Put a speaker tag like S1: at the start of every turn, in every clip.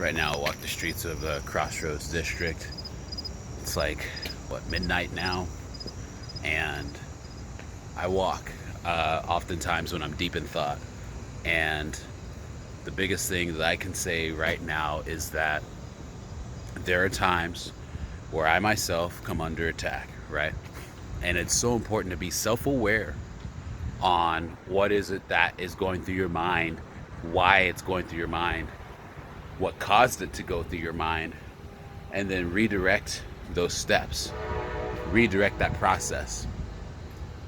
S1: Right now, I walk the streets of the Crossroads District. It's like, what, midnight now? And I walk oftentimes when I'm deep in thought. And the biggest thing that I can say right now is that there are times where I myself come under attack, right? And it's so important to be self aware on what is it that is going through your mind, why it's going through your mind, what caused it to go through your mind, and then redirect those steps, redirect that process.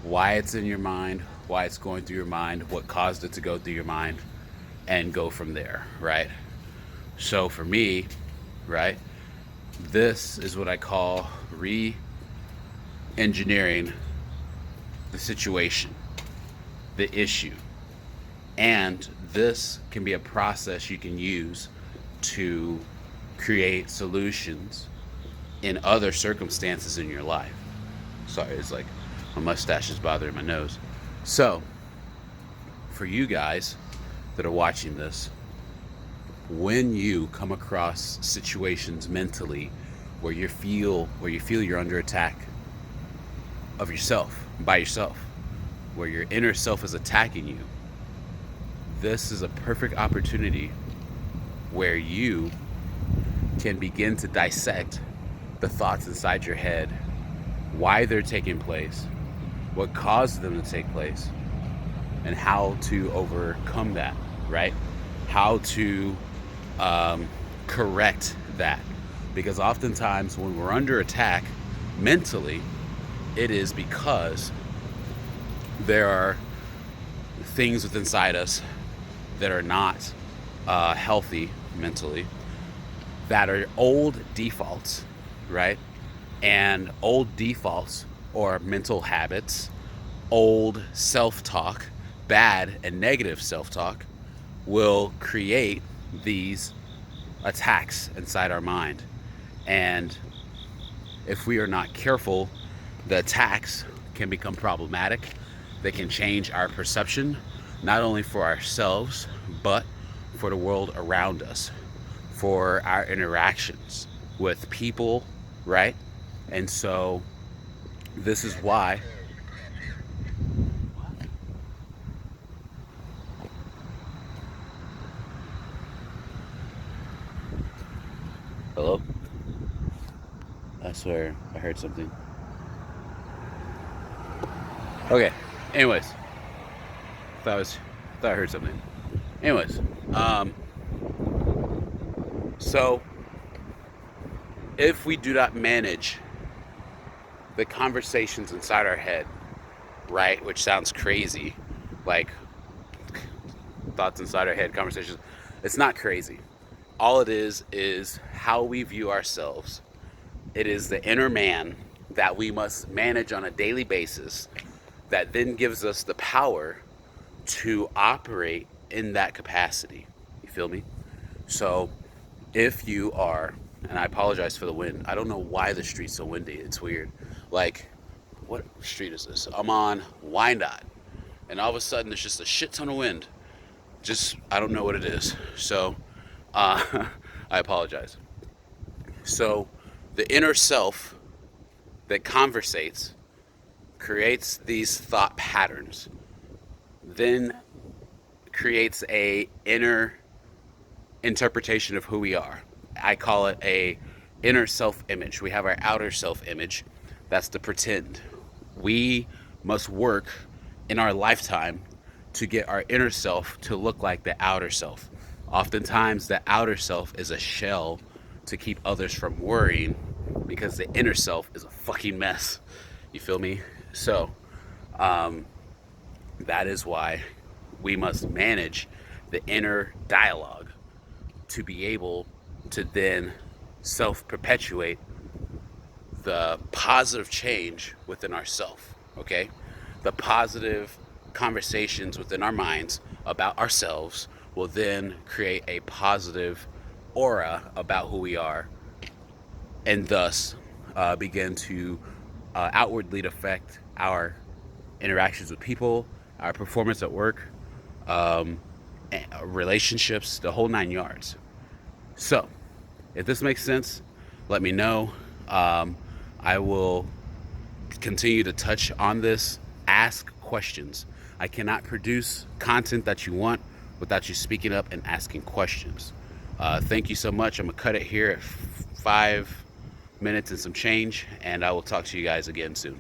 S1: Why it's in your mind, why it's going through your mind, what caused it to go through your mind, and go from there, right? So for me, right, this is what I call re engineering the situation, the issue. And this can be a process you can use to create solutions in other circumstances in your life. Sorry, it's like my mustache is bothering my nose. So, for you guys that are watching this, when you come across situations mentally where you feel you're under attack of yourself, by yourself, where your inner self is attacking you, this is a perfect opportunity where you can begin to dissect the thoughts inside your head, why they're taking place, what caused them to take place, and how to overcome that, right? How to correct that. Because oftentimes when we're under attack mentally, it is because there are things within inside us that are not healthy mentally, that are old defaults, right? And old defaults or mental habits, old self-talk, bad and negative self-talk will create these attacks inside our mind. And if we are not careful, the attacks can become problematic. They can change our perception, not only for ourselves, but for the world around us, for our interactions with people, right? And so this is why. Hello? I swear I heard something. Okay. Anyways, thought I heard something. Anyways, so if we do not manage the conversations inside our head, right, which sounds crazy, like thoughts inside our head, conversations, it's not crazy. All it is how we view ourselves. It is the inner man that we must manage on a daily basis that then gives us the power to operate in that capacity. You feel me? So if you are, and I apologize for the wind. I don't know why the street's so windy. It's weird. Like, what street is this? I'm on Wyandotte, and all of a sudden there's just a shit ton of wind. Just, I don't know what it is. So, I apologize. So, the inner self that conversates creates these thought patterns, then creates a inner interpretation of who we are. I call it a inner self-image. We have our outer self-image. That's the pretend. We must work in our lifetime to get our inner self to look like the outer self. Oftentimes, the outer self is a shell to keep others from worrying because the inner self is a fucking mess. You feel me? So, that is why we must manage the inner dialogue to be able to then self-perpetuate the positive change within ourself, okay? The positive conversations within our minds about ourselves will then create a positive aura about who we are, and thus begin to outwardly affect our interactions with people, our performance at work, relationships, the whole nine yards. So, if this makes sense, let me know. I will continue to touch on this. Ask questions. I cannot produce content that you want without you speaking up and asking questions. Thank you so much. I'm going to cut it here at 5 minutes and some change, and I will talk to you guys again soon.